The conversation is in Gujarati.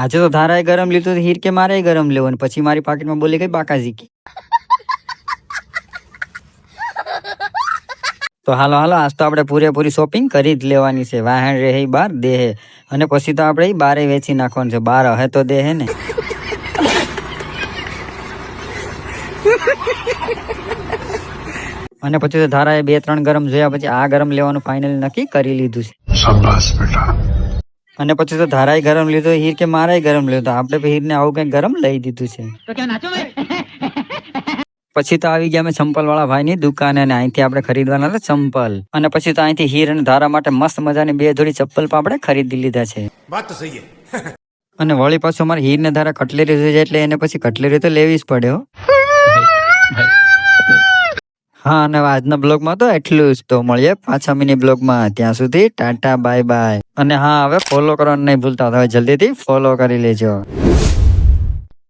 આજે તો ધારાએ ગરમ લીધું હીર કે મારે ગરમ લેવું પછી મારી પાકીટમાં બોલી ગઈ બાકાજી કી. તો હાલો હાલો આજ તો આપણે પૂરેપૂરી શોપિંગ કરી જ લેવાની છે. વાહણ રહે બાર દેહે અને પછી તો આપણે બારે વેચી નાખવાનું છે. બાર હે તો દેહે ને. અને પછી તો ધારાએ 2-3 ગરમ જોયા પછી આ ગરમ લેવાનું ફાઇનલી નક્કી કરી લીધું છે. શાબાશ બેટા. અને પછી તો ધારાએ ગરમ લીધો હીર કે મારે ગરમ લીધો. આપણે હીરને આવું કઈ ગરમ લઈ દીધું છે. પછી તો આવી ગયા અમે ચંપલ વાળા ભાઈની દુકાને અને અહીંથી આપણે ખરીદવાના હતા ચંપલ. અને પછી તો અહીંથી હીર અને ધારા માટે મસ્ત મજાની 2 જોડી ચપ્પલ પણ આપણે ખરીદી લીધા છે. વાત તો સહી છે. અને વળી પાછું અમારે હીર ને ધારા કટલેરી જોઈએ એટલે એને પછી કટલેરી તો લેવી જ પડે હો. હા અને આજના બ્લોગમાં તો એટલું જ. તો મળીએ પાછા મિની બ્લોગમાં. ત્યાં સુધી ટાટા બાય બાય. અને હા હવે ફોલો કરવાનું નહીં ભૂલતા. હવે જલ્દીથી ફોલો કરી લેજો.